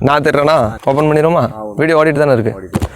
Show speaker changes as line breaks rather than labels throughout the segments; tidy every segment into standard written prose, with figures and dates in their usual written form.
நான் திட்டுறேன்னா open பண்ணிடுவோமா? Video ஓடிட்டு தானே இருக்குது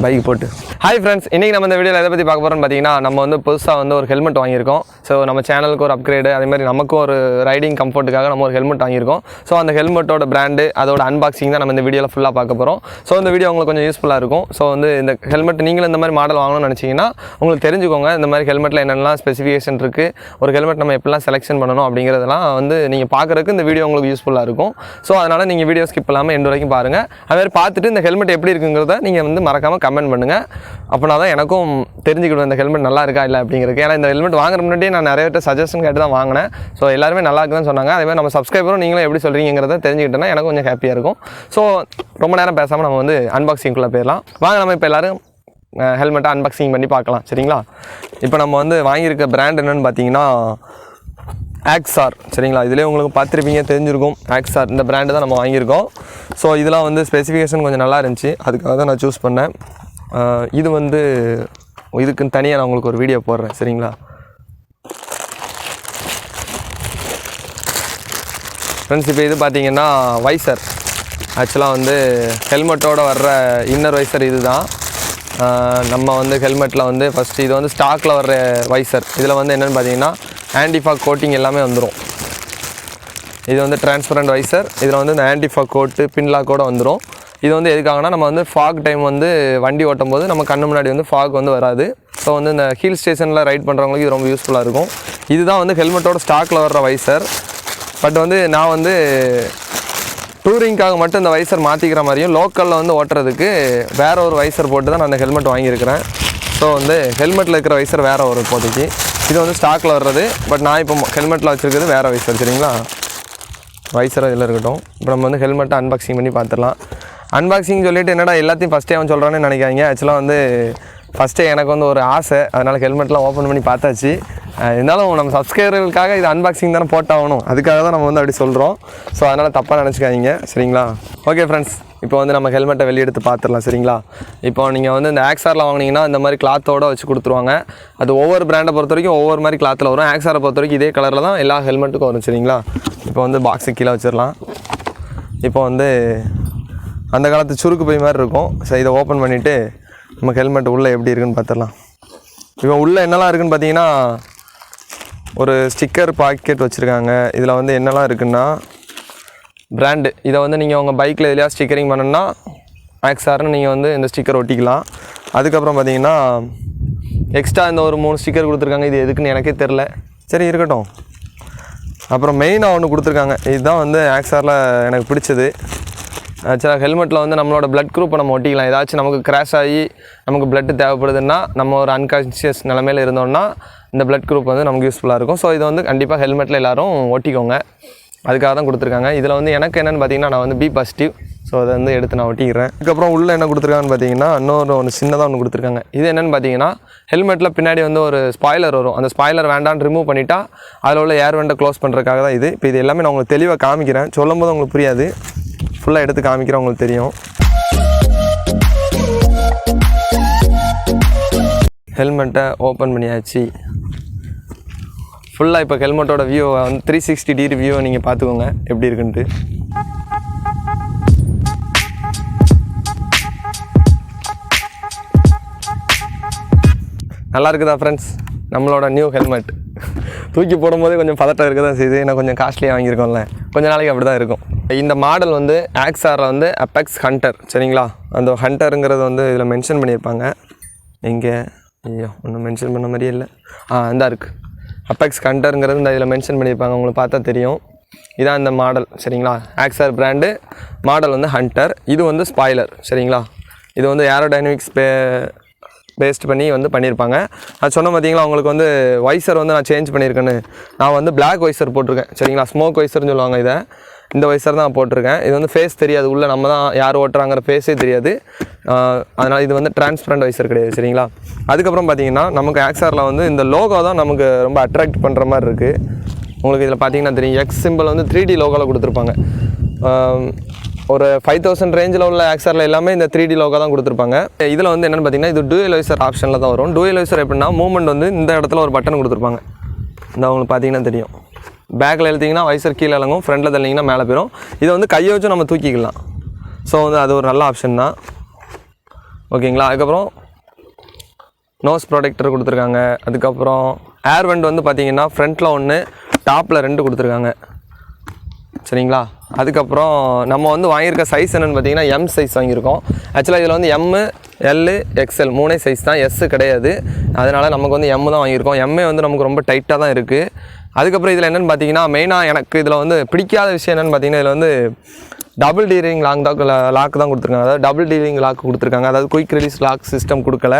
பைக் போட்டு. ஹாய் ஃப்ரெண்ட்ஸ், இன்றைக்கி நம்ம இந்த வீடியோவில் எதை பற்றி பார்க்க போகிறோம்னு பார்த்தீங்கன்னா, நம்ம வந்து புதுசாக வந்து ஒரு ஹெல்மெட் வாங்கியிருக்கோம். ஸோ நம்ம சேனலுக்கு ஒரு அப்கிரேடு, அதேமாதிரி நமக்கும் ஒரு ரைடிங் கம்ஃபர்ட்டுக்காக நம்ம ஒரு ஹெல்மெட் வாங்கியிருக்கோம். ஸோ அந்த ஹெல்மெட்டோட பிராண்டு, அதோட அன்பாக்சிங் தான் நம்ம இந்த வீடியோவில் ஃபுல்லாக பார்க்க போகிறோம். ஸோ இந்த வீடியோ உங்களுக்கு கொஞ்சம் யூஸ்ஃபுல்லாக இருக்கும். ஸோ வந்து இந்த ஹெல்மெட் நீங்களும் இந்த மாதிரி மாடல் வாங்கணும்னு நினச்சிங்கன்னா உங்களுக்கு தெரிஞ்சுக்கோங்க, இந்த மாதிரி ஹெல்மெட்டில் என்னென்னலாம் ஸ்பெசிஃபிகேஷன் இருக்குது, ஒரு ஹெல்மெட் நம்ம எப்படிலாம் செலெக்ஷன் பண்ணணும் அப்படிங்கிறதெல்லாம் வந்து நீங்கள் பார்க்குறதுக்கு இந்த வீடியோ உங்களுக்கு யூஸ்ஃபுல்லாக இருக்கும். ஸோ அதனால் நீங்கள் வீடியோ ஸ்கிப் பண்ணாமல் எண்டு வரைக்கும் பாருங்கள். அதுமாதிரி பார்த்துட்டு இந்த ஹெல்மெட் எப்படி இருக்குங்கிறத நீங்கள் வந்து மறக்காமல் கமெண்ட் பண்ணுங்கள். அப்படின்னா தான் எனக்கும் தெரிஞ்சுக்கிடுவேன் இந்த ஹெல்மெட் நல்லா இருக்கா இல்லை அப்படிங்கிறது. ஏன்னா இந்த ஹெல்மெட் வாங்குற முன்னாடியே நான் நிறைய பேர் சஜஷன் கேட்டு தான் வாங்கினேன். ஸோ எல்லாருமே நல்லா இருக்குன்னு சொன்னாங்க. அதேமாதிரி நம்ம சப்ஸ்கிரைபரும் நீங்களும் எப்படி சொல்கிறீங்கிறத தெரிஞ்சுக்கிட்டேன்னா எனக்கு கொஞ்சம் ஹாப்பியாக இருக்கும். ஸோ ரொம்ப நேரம் பேசாமல் நம்ம வந்து அன்பாக்சிங்குள்ளே போயிடலாம். வாங்க, நம்ம இப்போ எல்லோரும் ஹெல்மெட்டை அன்பாக்சிங் பண்ணி பார்க்கலாம். சரிங்களா? இப்போ நம்ம வந்து வாங்கியிருக்க பிராண்ட் என்னென்னு பார்த்தீங்கன்னா ஆக்சார். சரிங்களா? இதிலே உங்களுக்கு பார்த்துருப்பீங்க, தெரிஞ்சிருக்கும். ஆக்சார் இந்த பிராண்டு தான் நம்ம வாங்கியிருக்கோம். ஸோ இதெல்லாம் வந்து ஸ்பெசிஃபிகேஷன் கொஞ்சம் நல்லா இருந்துச்சு, அதுக்காக தான் நான் சூஸ் பண்ணேன். இது வந்து இதுக்குன்னு தனியாக நான் உங்களுக்கு ஒரு வீடியோ போடுறேன். சரிங்களா? ஃப்ரெண்ட்ஸ், இப்போ இது பார்த்தீங்கன்னா வைசர். ஆக்சுவலாக வந்து ஹெல்மெட்டோடு வர்ற இன்னர் வைசர் இது தான். நம்ம வந்து ஹெல்மெட்டில் வந்து ஃபஸ்ட்டு இது வந்து ஸ்டாக்கில் வர்ற வைசர். இதில் வந்து என்னென்னு பார்த்தீங்கன்னா ஆன்டிஃபாக் கோட்டிங் எல்லாமே வந்துடும். இது வந்து டிரான்ஸ்பரண்ட் வைசர். இதில் வந்து இந்த ஆன்டிஃபாக் கோட்டு பின்லாக்கோடு வந்துடும். இது வந்து எதுக்காகனா, நம்ம வந்து ஃபாக் டைம் வந்து வண்டி ஓட்டும் போது நம்ம கண்ணு முன்னாடி வந்து ஃபாக் வந்து வராது. ஸோ வந்து இந்த ஹில் ஸ்டேஷனில் ரைட் பண்ணுறவங்களுக்கு இது ரொம்ப யூஸ்ஃபுல்லாக இருக்கும். இதுதான் வந்து ஹெல்மெட்டோட ஸ்டாக்கில் வர்ற வைசர். பட் வந்து நான் வந்து டூரிங்காக மட்டும் இந்த வைசர் மாற்றிக்கிற மாதிரியும், லோக்கலில் வந்து ஓட்டுறதுக்கு வேறு ஒரு வைசர் போட்டு தான் நான் அந்த ஹெல்மெட் வாங்கியிருக்கிறேன். ஸோ வந்து ஹெல்மெட்டில் இருக்கிற வைசர் வேறு ஒரு இப்போதைக்கு, இது வந்து ஸ்டாக்கில் வர்றது. பட் நான் இப்போ ஹெல்மெட்டில் வச்சுருக்கிறது வேறு வைசர். சரிங்களா? வைசர் இதில் இருக்கட்டும். இப்போ நம்ம வந்து ஹெல்மெட்டை அன்பாக்சிங் பண்ணி பார்த்துடலாம். அன்பாக்சிங் சொல்லிவிட்டு என்னடா எல்லாத்தையும் ஃபஸ்ட்டே அவன் சொல்கிறான்னு நினைக்காங்க. ஆக்சுவலாக வந்து ஃபஸ்ட்டே எனக்கு வந்து ஒரு ஆசை, அதனால் ஹெல்மெட்லாம் ஓப்பன் பண்ணி பார்த்தாச்சு. இருந்தாலும் நம்ம சப்ஸ்கிரைபர்களுக்காக இது அன்பாக்சிங் தானே போட்டாகணும், அதுக்காக தான் நம்ம வந்து அப்படி சொல்கிறோம். ஸோ அதனால் தப்பாக நினச்சிக்காதீங்க. சரிங்களா? ஓகே ஃப்ரெண்ட்ஸ், இப்போ வந்து நம்ம ஹெல்மெட்டை வெளியெடுத்து பார்த்துடலாம். சரிங்களா? இப்போ நீங்கள் வந்து இந்த ஆக்சாரில் வாங்கினீங்கன்னா இந்த மாதிரி கிளாத்தோடு வச்சு கொடுத்துருவாங்க. அது ஒவ்வொரு பிராண்டை பொறுத்த வரைக்கும் ஒவ்வொரு மாதிரி கிளாத்தில் வரும். ஆக்சாரை பொறுத்த வரைக்கும் இதே கலரில் தான் எல்லா ஹெல்மெட்டுக்கும் வரும். சரிங்களா? இப்போ வந்து பாக்ஸு கீழே வச்சிடலாம். இப்போ வந்து அந்த காலத்து சுருக்கு பை மாதிரி இருக்கும். ஸோ இதை ஓப்பன் பண்ணிவிட்டு நம்ம ஹெல்மெட் உள்ளே எப்படி இருக்குன்னு பார்த்துடலாம். இப்போ உள்ளே என்னெல்லாம் இருக்குதுன்னு பார்த்தீங்கன்னா, ஒரு ஸ்டிக்கர் பாக்கெட் வச்சுருக்காங்க. இதில் வந்து என்னெல்லாம் இருக்குன்னா பிராண்டு. இதை வந்து நீங்கள் உங்கள் பைக்கில் எதுலையா ஸ்டிக்கரிங் பண்ணணுன்னா ஆக்சார்னு நீங்கள் வந்து இந்த ஸ்டிக்கர் ஒட்டிக்கலாம். அதுக்கப்புறம் பார்த்தீங்கன்னா எக்ஸ்ட்ரா இந்த ஒரு 3 ஸ்டிக்கர் கொடுத்துருக்காங்க. இது எதுக்குன்னு எனக்கே தெரில, சரி இருக்கட்டும். அப்புறம் மெயினாக ஒன்று கொடுத்துருக்காங்க. இதுதான் வந்து ஆக்சாரில் எனக்கு பிடிச்சது. ஆக்சுவலாக ஹெல்மெட்டில் வந்து நம்மளோட பிளட் குரூப்பை நம்ம ஒட்டிக்கலாம். ஏதாச்சும் நமக்கு கிராஷ் ஆகி நமக்கு பிளட்டு தேவைப்படுதுன்னா, நம்ம ஒரு அன்கான்ஷியஸ் நிலமையில் இருந்தோம்னா இந்த பிளட் குரூப் வந்து நமக்கு யூஸ்ஃபுல்லாக இருக்கும். ஸோ இதை வந்து கண்டிப்பாக ஹெல்மெட்டில் எல்லோரும் ஒட்டிக்கோங்க, அதுக்காக தான் கொடுத்துருக்காங்க. இதில் வந்து எனக்கு என்னென்னு பார்த்தீங்கன்னா, நான் வந்து பி பாசிட்டிவ். ஸோ அதை வந்து எடுத்து நான் ஒட்டிக்கிறேன். அதுக்கப்புறம் உள்ளே என்ன கொடுத்துருக்காங்கன்னு பார்த்தீங்கன்னா, ஒன்று சின்னதாக ஒன்று கொடுத்துருக்காங்க. இது என்னென்னு பார்த்தீங்கன்னா, ஹெல்மெட்டில் பின்னாடி வந்து ஒரு ஸ்பாய்லர் வரும். அந்த ஸ்பாய்லர் வேண்டான்னு ரிமூவ் பண்ணிட்டா அதில் உள்ள ஏர் வெண்டை க்ளோஸ் பண்ணுறதுக்காக தான் இது. இப்போ இது எல்லாமே நான் உங்களுக்கு தெளிவாக காமிக்கிறேன், சொல்லும் போது உங்களுக்கு புரியாது, ஃபுல்லாக எடுத்து காமிக்கிறேன், உங்களுக்கு தெரியும். ஹெல்மெட்டை ஓப்பன் பண்ணியாச்சு. ஃபுல்லாக இப்போ ஹெல்மெட்டோட வியூவை வந்து 360 டிகிரி வியூவை நீங்கள் பார்த்துக்கோங்க எப்படி இருக்குன்ட்டு. நல்லா இருக்குதா ஃப்ரெண்ட்ஸ்? நம்மளோட நியூ ஹெல்மெட் தூக்கி போடும்போதே கொஞ்சம் பதட்டம் இருக்க தான் செய்யுது. ஏன்னா கொஞ்சம் காஸ்ட்லியாக வாங்கியிருக்கோம்ல, கொஞ்சம் நாளைக்கு அப்படி தான் இருக்கும். இந்த மாடல் வந்து ஆக்சாரில் வந்து அபெக்ஸ் ஹண்டர். சரிங்களா? அந்த ஹண்டருங்கிறது வந்து இதில் மென்ஷன் பண்ணியிருப்பாங்க. எங்கே ஐயோ ஒன்றும் மென்ஷன் பண்ண மாதிரியே இல்லை. இந்த இருக்குது அபெக்ஸ் ஹண்டருங்கிறது இந்த இதில் மென்ஷன் பண்ணியிருப்பாங்க, உங்களுக்கு பார்த்தா தெரியும். இதான் இந்த மாடல். சரிங்களா? ஆக்சார் பிராண்டு மாடல் வந்து ஹண்டர். இது வந்து ஸ்பாய்லர். சரிங்களா? இது வந்து ஏரோடைனமிக்ஸ் பேஸ்ட் பண்ணி வந்து பண்ணியிருப்பாங்க. அது சொன்ன பார்த்தீங்களா, உங்களுக்கு வந்து வைசர் வந்து நான் சேஞ்ச் பண்ணியிருக்கேன்னு. நான் வந்து பிளாக் வைசர் போட்டிருக்கேன். சரிங்களா? ஸ்மோக் வைசர்னு சொல்லுவாங்க இதை. இந்த வைசர் தான் போட்டிருக்கேன். இது வந்து ஃபேஸ் தெரியாது, உள்ளே நம்ம தான் யார் ஓட்டுறாங்கிற ஃபேஸே தெரியாது. அதனால் இது வந்து டிரான்ஸ்பரண்ட் வைசர் கிடையாது. சரிங்களா? அதுக்கப்புறம் பார்த்தீங்கன்னா நமக்கு ஆக்சாரில் வந்து இந்த லோகோ தான் நமக்கு ரொம்ப அட்ராக்ட் பண்ணுற மாதிரி இருக்குது. உங்களுக்கு இதில் பார்த்தீங்கன்னா தெரியும், எக்ஸ் சிம்பிள் வந்து 3D லோகோவில் கொடுத்துருப்பாங்க. ஒரு 5000 ரேஞ்சில் உள்ள ஆக்சாரில் எல்லாமே இந்த 3D லோகோ தான் கொடுத்துருப்பாங்க. இதில் வந்து என்னென்னு பார்த்தீங்கன்னா, இது டூயல் வைசர் ஆப்ஷனில் தான் வரும். டூயல் வைசர் எப்படின்னா, மூவ்மெண்ட் வந்து இந்த இடத்துல ஒரு பட்டன் கொடுத்துருப்பாங்க. இந்த உங்களுக்கு பார்த்தீங்கன்னா தெரியும், பேக்கில் எழுத்திங்கன்னா வைசர் கீழே இறங்கும், ஃப்ரண்டில் தள்ளிங்கன்னா மேலே போயிடும். இதை வந்து கையை வச்சு நம்ம தூக்கிக்கலாம். ஸோ வந்து அது ஒரு நல்ல ஆப்ஷன் தான். ஓகேங்களா. அதுக்கப்புறம் நோஸ் ப்ரொடெக்டர் கொடுத்துருக்காங்க. அதுக்கப்புறம் ஏர் வெண்ட் வந்து பார்த்திங்கன்னா ஃப்ரண்ட்டில் ஒன்று, டாப்பில் 2 கொடுத்துருக்காங்க. சரிங்களா. அதுக்கப்புறம் நம்ம வந்து வாங்கியிருக்க சைஸ் என்னென்னு பார்த்தீங்கன்னா எம் சைஸ் வாங்கியிருக்கோம். ஆக்சுவலாக இதில் வந்து எம்மு, எல்லு, எக்ஸ்எல் 3 சைஸ் தான், எஸ்ஸு கிடையாது. அதனால் நமக்கு வந்து எம்மு தான் வாங்கியிருக்கோம். எம்ஏ வந்து நமக்கு ரொம்ப டைட்டாக தான் இருக்குது. அதுக்கப்புறம் இதில் என்னென்னு பார்த்தீங்கன்னா மெயினாக எனக்கு இதில் வந்து பிடிக்காத விஷயம் என்னென்னு பார்த்தீங்கன்னா இதில் வந்து டபுள் டீரிங் லாக் தான் கொடுத்துருக்காங்க. அதாவது டபுள் டீரிங் லாக் கொடுத்துருக்காங்க. அதாவது குயிக் ரிலீஸ் லாக் சிஸ்டம் கொடுக்கல.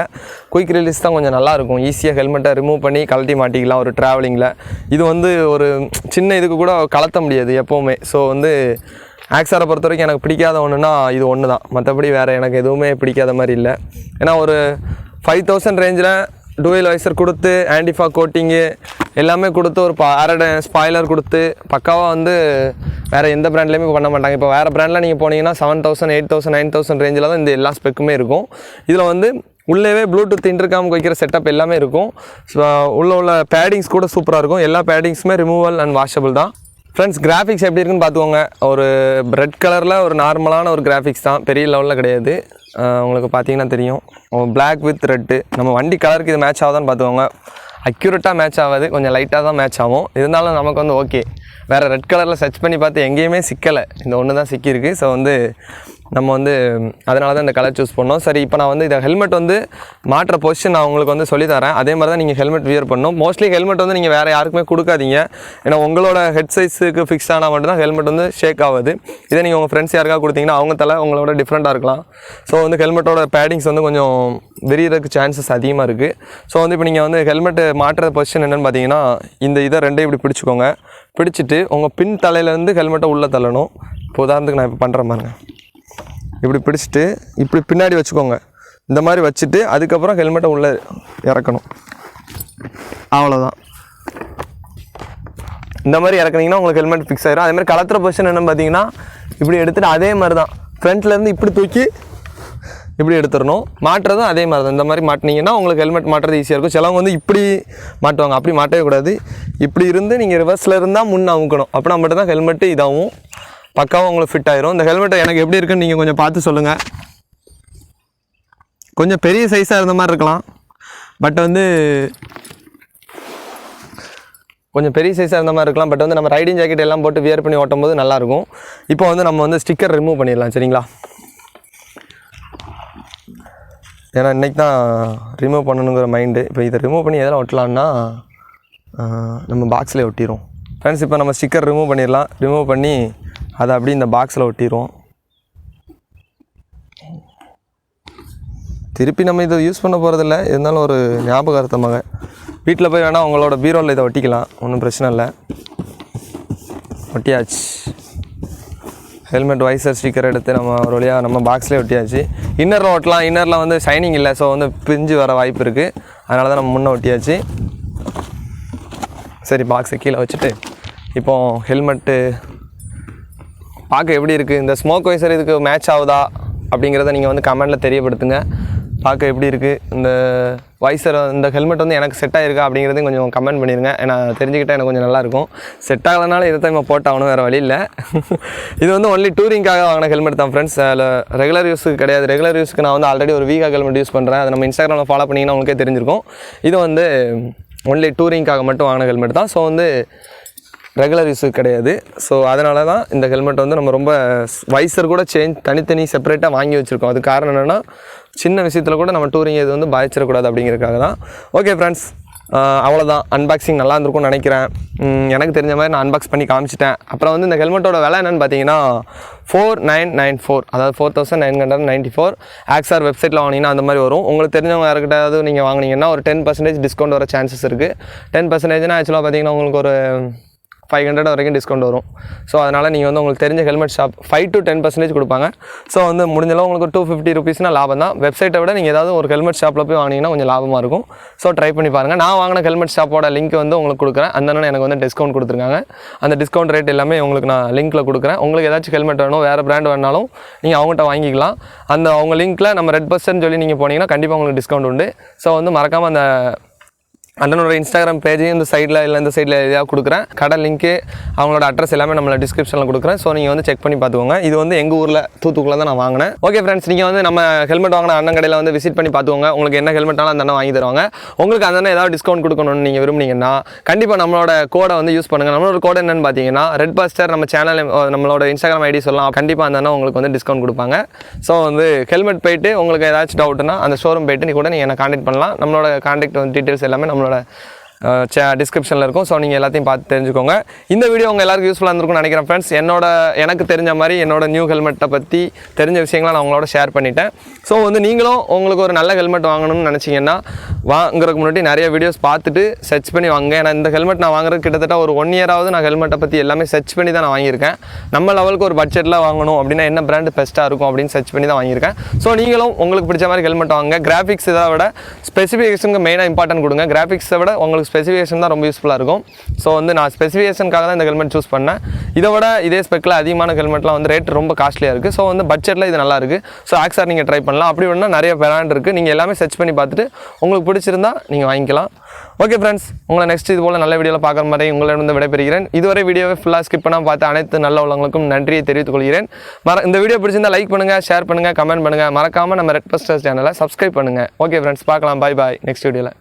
குயிக் ரிலீஸ் தான் கொஞ்சம் நல்லாயிருக்கும். ஈஸியாக ஹெல்மெட்டை ரிமூவ் பண்ணி கழட்டி மாட்டிக்கலாம் ஒரு ட்ராவலிங்கில். இது வந்து ஒரு சின்ன இதுக்கு கூட கலத்த முடியாது எப்போவுமே. ஸோ வந்து ஆக்ஸாரை பொறுத்த வரைக்கும் எனக்கு பிடிக்காத ஒன்றுனா இது ஒன்று தான். மற்றபடி வேறு எனக்கு எதுவுமே பிடிக்காத மாதிரி இல்லை. ஏன்னா ஒரு 5000 ரேஞ்சில் டூயல் வைசர் கொடுத்து ஆன்டிஃபா கோட்டிங்கு எல்லாமே கொடுத்து ஒரு ஸ்பாய்லர் கொடுத்து பக்காவாக வந்து வேறு எந்த ப்ராண்ட்லேயுமே பண்ண மாட்டாங்க. இப்போ வேறு ப்ராண்டில் நீங்கள் போனீங்கன்னா 7000, 8000, 9000 ரேஞ்சில் தான் இந்த எல்லா ஸ்பெக்குமே இருக்கும். இதில் வந்து உள்ளேவே ப்ளூடூத் இன்டர்காம் வைக்கிற செட்டப் எல்லாமே இருக்கும். உள்ள பேடிங்ஸ் கூட சூப்பராக இருக்கும். எல்லா பேடிங்ஸுமே ரிமூவல் அண்ட் வாஷபிள் தான். ஃப்ரெண்ட்ஸ், கிராஃபிக்ஸ் எப்படி இருக்குன்னு பார்த்துக்கோங்க. ஒரு ரெட் கலரில் ஒரு நார்மலான ஒரு கிராஃபிக்ஸ் தான், பெரிய லெவலில் கிடையாது. உங்களுக்கு பார்த்தீங்கன்னா தெரியும், பிளாக் வித் ரெட்டு. நம்ம வண்டி கலருக்கு இது மேட்ச் ஆகுதான்னு பார்த்துக்கோங்க. அக்யூரேட்டாக மேட்ச் ஆகாது, கொஞ்சம் லைட்டாக தான் மேட்ச் ஆகும். இருந்தாலும் நமக்கு வந்து ஓகே. வேறு ரெட் கலரில் சர்ச் பண்ணி பார்த்து எங்கேயுமே சிக்கலை, இந்த ஒன்று தான் சிக்கியிருக்கு. ஸோ வந்து நம்ம வந்து அதனால தான் இந்த கலர் சூஸ் பண்ணோம். சரி, இப்போ நான் வந்து இதை ஹெல்மெட் வந்து மாற்ற பொசிஷன் நான் உங்களுக்கு வந்து சொல்லித்தரேன். அதே மாதிரி தான் நீங்கள் ஹெல்மெட் வியர் பண்ணணும். மோஸ்ட்லி ஹெல்மெட் வந்து நீங்கள் வேறு யாருக்குமே கொடுக்காதீங்க. ஏன்னா உங்களோட ஹெட் சைஸுக்கு ஃபிக்ஸ் ஆனால் மட்டும்தான் ஹெல்மெட் வந்து ஷேக் ஆகுது. இதே நீங்கள் உங்கள் ஃப்ரெண்ட்ஸ் யாருக்காக கொடுத்தீங்கன்னா அவங்க தலை உங்களோட டிஃப்ரெண்ட்டாக இருக்கலாம். ஸோ வந்து ஹெல்மெட்டோட பேடிங்ஸ் வந்து கொஞ்சம் விரியறதுக்கு சான்சஸ் அதிகமாக இருக்குது. ஸோ வந்து இப்போ நீங்கள் வந்து ஹெல்மெட்டு மாற்றுற பொசிஷன் என்னென்னு பார்த்தீங்கன்னா இதை ரெண்டையும் இப்படி பிடிச்சிக்கோங்க. பிடிச்சிட்டு உங்கள் பின் தலையிலேருந்து ஹெல்மெட்டை உள்ளே தள்ளணும். இப்போ உதாரணத்துக்கு நான் இப்போ பண்ணுறேன் பாருங்க. இப்படி பிடிச்சிட்டு இப்படி பின்னாடி வச்சுக்கோங்க. இந்த மாதிரி வச்சுட்டு அதுக்கப்புறம் ஹெல்மெட்டை உள்ளே இறக்கணும். அவ்வளோதான். இந்த மாதிரி இறக்குனீங்கன்னா உங்களுக்கு ஹெல்மெட் ஃபிக்ஸ் ஆகிடும். அதேமாதிரி கலத்துற பொசிஷன் என்னென்னு பார்த்தீங்கன்னா இப்படி எடுத்துகிட்டு அதே மாதிரி தான் ஃப்ரண்ட்லேருந்து இப்படி தூக்கி இப்படி எடுத்துடணும். மாட்டுறதும் அதே மாதிரி தான். இந்த மாதிரி மாட்டினீங்கன்னா உங்களுக்கு ஹெல்மெட் மாட்டுறது ஈஸியாக இருக்கும். சிலவங்க வந்து இப்படி மாட்டுவாங்க. அப்படி மாட்டவே கூடாது. இப்படி இருந்து நீங்கள் ரிவர்ஸில் இருந்தால் முன்னே அமுக்கணும். அப்படின்னா மட்டும் தான் ஹெல்மெட்டு இதாகவும் பக்காவும் உங்களுக்கு ஃபிட் ஆயிரும். இந்த ஹெல்மெட்டை எனக்கு எப்படி இருக்குன்னு நீங்கள் கொஞ்சம் பார்த்து சொல்லுங்கள். கொஞ்சம் பெரிய சைஸாக இருந்த மாதிரி இருக்கலாம். பட் வந்து கொஞ்சம் பெரிய சைஸாக இருந்த மாதிரி இருக்கலாம். பட் வந்து நம்ம ரைடிங் ஜாக்கெட் எல்லாம் போட்டு வியர் பண்ணி ஓட்டும் போது நல்லாயிருக்கும். இப்போ வந்து நம்ம வந்து ஸ்டிக்கர் ரிமூவ் பண்ணிடலாம். சரிங்களா. ஏன்னா இன்றைக்கி தான் ரிமூவ் பண்ணணுங்கிற மைண்டு. இப்போ இதை ரிமூவ் பண்ணி எதெல்லாம் ஒட்டலான்னா நம்ம பாக்ஸ்லேயே ஒட்டிடும். ஃப்ரெண்ட்ஸ், இப்போ நம்ம ஸ்டிக்கர் ரிமூவ் பண்ணிடலாம். ரிமூவ் பண்ணி அதை அப்படி இந்த பாக்ஸில் ஒட்டிடுவோம். திருப்பி நம்ம இதை யூஸ் பண்ண போகிறதில்ல. இருந்தாலும் ஒரு ஞாபகார்த்தமாக வீட்டில் போய் வேணால் உங்களோட பீரோவில் இதை ஒட்டிக்கலாம். ஒன்றும் பிரச்சனை இல்லை. ஒட்டியாச்சு. ஹெல்மெட் வைசர் ஸ்டிக்கர் எடுத்து நம்ம ஒரு வழியாக நம்ம பாக்ஸ்லேயே ஒட்டியாச்சு. இன்னரில் ஒட்டலாம். இன்னரில் வந்து ஷைனிங் இல்லை. ஸோ வந்து பிஞ்சு வர வாய்ப்பு இருக்குது. அதனால தான் நம்ம முன்னே ஒட்டியாச்சு. சரி, பாக்ஸை கீழே வச்சுட்டு இப்போது ஹெல்மெட்டு பார்க்க எப்படி இருக்குது, இந்த ஸ்மோக் வைசர் இதுக்கு மேட்ச் ஆகுதா அப்படிங்கிறத நீங்கள் வந்து கமெண்டில் தெரியப்படுத்துங்க. பார்க்க எப்படி இருக்குது இந்த வைசர், இந்த ஹெல்மெட் வந்து எனக்கு செட் ஆகிருக்கா அப்படிங்கிறதையும் கொஞ்சம் கமெண்ட் பண்ணிடுங்க. ஏன்னா தெரிஞ்சுக்கிட்டால் எனக்கு கொஞ்சம் நல்லாயிருக்கும். செட் ஆகலைனால இதை தான் போட்டாகணும், வேறு வழி இல்லை. இது வந்து ஒன்லி டூரிங்காக வாங்கின ஹெல்மெட் தான் ஃப்ரெண்ட்ஸ். அதில் ரெகுலர் யூஸுக்கு கிடையாது. ரெகுலர் யூஸுக்கு நான் வந்து ஆல்ரெடி ஒரு வீகா ஹெல்மெட் யூஸ் பண்ணுறேன். அதை நம்ம இன்ஸ்டாகிராமில் ஃபாலோ பண்ணிங்கன்னா உங்களுக்கே தெரிஞ்சிருக்கும். இது வந்து ஒன்லி டூரிங்காக மட்டும் வாங்கின ஹெல்மெட் தான். ஸோ வந்து ரெகுலர் யூஸுக்கு கிடையாது. ஸோ அதனால தான் இந்த ஹெல்மெட் வந்து நம்ம ரொம்ப வைசர் கூட தனித்தனி செப்பரேட்டாக வாங்கி வச்சுருக்கோம். அது காரணம் என்னென்னா சின்ன விஷயத்தில் கூட நம்ம டூரிங் இது வந்து பாதிச்சிடக்கூடாது அப்படிங்கிறதுக்காக தான். ஓகே ஃப்ரெண்ட்ஸ், அவ்வளோதான். அன்பாக்சிங் நல்லா இருந்திருக்கும்னு நினைக்கிறேன். எனக்கு தெரிஞ்ச மாதிரி நான் அன்பாக்ஸ் பண்ணி காமிச்சிட்டேன். அப்புறம் வந்து இந்த ஹெல்மெட்டோட விலை என்னென்னு பார்த்தீங்கன்னா 4994, அதாவது 4994. ஆக்ஸார் வெப்சைட்டில் வாங்கினீங்கன்னா அந்த மாதிரி வரும். உங்களுக்கு தெரிஞ்சவங்க யாருக்கிட்டாவது நீங்கள் வாங்கினீங்கன்னா ஒரு 10% டிஸ்கவுண்ட் வர சான்சஸ் இருக்குது. 10%னா ஆக்சுவலாக பார்த்தீங்கன்னா உங்களுக்கு ஒரு 500 வரைக்கும் டிஸ்கவுண்ட் வரும். ஸோ அதனால் நீங்கள் வந்து உங்களுக்கு தெரிஞ்ச ஹெல்மெட் ஷாப் 5 to 10% கொடுப்பாங்க. ஸோ வந்து முடிஞ்சளவு உங்களுக்கு 250 rupeesனா லாபம் தான். வெப்சைட்டை விட நீங்கள் ஏதாவது ஒரு ஹெல்மெட் ஷாப்பில் போய் வாங்கினீங்கன்னா கொஞ்சம் லாபமாக இருக்கும். ஸோ ட்ரை பண்ணி பாருங்கள். நான் வாங்கின ஹெல்மெட் ஷாப்போட லிங்க் வந்து உங்களுக்கு கொடுக்குறேன். அந்த எனக்கு வந்து டிஸ்கவுண்ட் கொடுத்துருக்காங்க. அந்த டிஸ்கவுண்ட் ரேட் எல்லாமே உங்களுக்கு நான் லிங்க்கில் கொடுக்குறேன். உங்களுக்கு ஏதாச்சும் ஹெல்மெட் வேணும், வேறு பிராண்ட் வேணாலும் நீங்கள் அவங்ககிட்ட வாங்கிக்கலாம். அவங்க லிங்க்கில் நம்ம ரெட் பஸ்ன்னு சொல்லி நீங்கள் போனீங்கன்னா கண்டிப்பாக உங்களுக்கு டிஸ்கவுண்ட் உண்டு. ஸோ வந்து மறக்காமல் அந்த அண்ணனோட இன்ஸ்டாகிராம் பேஜையும் இந்த சைடில் இல்லை இந்த சைடில் எதாவது கொடுக்குறேன். கடை லிங்க்கு அவங்களோட அட்ரஸ் எல்லாமே நம்மளை டிஸ்கிரிப்ஷனில் கொடுக்குறேன். ஸோ நீங்கள் வந்து செக் பண்ணி பார்த்துக்கோங்க. இது வந்து எங்கள் ஊரில் தூத்துக்குள்ள தான் நான் வாங்கினேன். ஓகே ஃப்ரெண்ட்ஸ், நீங்கள் வந்து நம்ம ஹெல்மெட் வாங்கின அண்ணன் கடையில் வந்து விசிட் பண்ணி பார்த்துக்கோங்க. உங்களுக்கு என்ன ஹெல்மெட்டாலும் அந்த அண்ணன் வாங்கி தருவாங்க. உங்களுக்கு அந்த அண்ணன் ஏதாவது டிஸ்கவுண்ட் கொடுக்கணும்னு நீங்கள் விரும்புனீங்கன்னா கண்டிப்பாக நம்மளோட கோடை வந்து யூஸ் பண்ணுங்கள். நம்மளோட கோடை என்னென்னு பார்த்தீங்கன்னா ரெட் பஸ்டர். நம்ம சேனல் நம்மளோட இன்ஸ்டாகிராம் ஐடி சொல்லலாம். கண்டிப்பாக அந்த அண்ணன் உங்களுக்கு வந்து டிஸ்கவுண்ட் கொடுப்பாங்க. ஸோ வந்து ஹெல்மெட் போயிட்டு உங்களுக்கு ஏதாச்சும் டவுட்னா அந்த ஷோரூம் போயிட்டு நீங்கள் என்ன கான்டாக்ட் பண்ணலாம். நம்மளோட கான்டாக்ட் வந்து டீட்டெயில்ஸ் எல்லாமே நம்மளோட டிஸ்கிரிப்ஷனில் இருக்கும். ஸோ நீங்கள் எல்லாத்தையும் பார்த்து தெரிஞ்சுக்கோங்க. இந்த வீடியோ உங்கள் எல்லாருக்கும் யூஸ்ஃபுல்லாக இருந்திருக்கும்னு நினைக்கிறேன் ஃப்ரெண்ட்ஸ். எனக்கு தெரிஞ்ச மாதிரி என்னோட நியூ ஹெல்மெட்டை பற்றி தெரிஞ்ச விஷயங்களை நான் உங்களோட ஷேர் பண்ணிட்டேன். ஸோ வந்து நீங்களும் உங்களுக்கு ஒரு நல்ல ஹெல்மெட் வாங்கணும்னு நினச்சிங்கன்னா வாங்குறதுக்கு முன்னாடி நிறைய வீடியோஸ் பார்த்துட்டு சர்ச் பண்ணி வாங்க. ஏன்னா இந்த ஹெல்மெட் நான் வாங்குறது கிட்டத்தட்ட ஒரு 1 இயராவது நான் ஹெல்மெட்டை பற்றி எல்லாமே சர்ச் பண்ணி தான் நான் வாங்கியிருக்கேன். நம்ம லெவலுக்கு ஒரு பட்ஜெட்டில் வாங்கணும் அப்படின்னா என்ன பிராண்டு பெஸ்ட்டாக இருக்கும் அப்படின்னு சர்ச் பண்ணி தான் வாங்கியிருக்கேன். ஸோ நீங்களும் உங்களுக்கு பிடிச்ச மாதிரி ஹெல்மெட் வாங்க. கிராஃபிக்ஸ் இதை விட ஸ்பெசிஃபிகேஷனுக்கு மெயினாக இம்பார்ட்டன்ட் கொடுங்க. கிராஃபிக்ஸை விட உங்களுக்கு ஸ்பெசிஃபிகேஷன் தான் ரொம்ப யூஸ்ஃபுல்லாக இருக்கும். ஸோ வந்து நான் ஸ்பெசிஃபிகேஷனுக்காக தான் இந்த ஹெல்மெட் சூஸ் பண்ணேன். இதை விட இதே ஸ்பெக்கில் அதிகமான ஹெல்மெட்லாம் வந்து ரேட் ரொம்ப காஸ்ட்லியாக இருக்குது. ஸோ வந்து பட்ஜெட்டில் இது நல்லா இருக்குது. ஸோ ஆக்ஸார் நீங்கள் ட்ரை பண்ணலாம். அப்படி வேணா நிறைய பிராண்ட் இருக்குது. நீங்கள் எல்லாமே சர்ச் பண்ணி பார்த்துட்டு உங்களுக்கு பிடிச்சிருந்தா நீங்கள் வாங்கிக்கலாம். ஓகே ஃப்ரெண்ட்ஸ், உங்களை நெக்ஸ்ட் இது போல் நல்ல வீடியோவில் பார்க்குற மாதிரி உங்களிடம் விடைபெறுகிறேன். இதுவரை வீடியோவை ஃபுல்லாக ஸ்கிப் பண்ணாமல் பார்த்து அனைத்து நல்ல உள்ளவங்களுக்கும் நன்றியை தெரிவித்துக் கொள்கிறேன். இந்த வீடியோ பிடிச்சிருந்தா லைக் பண்ணுங்கள், ஷேர் பண்ணுங்கள், கமெண்ட் பண்ணுங்கள். மறக்காமல் நம்ம ரெட் பஸ்டர்ஸ் சேனலை சப்ஸ்கிரைப் பண்ணுங்கள். ஓகே ஃப்ரெண்ட்ஸ், பார்க்கலாம். பாய் பாய். நெக்ஸ்ட் வீடியோவில்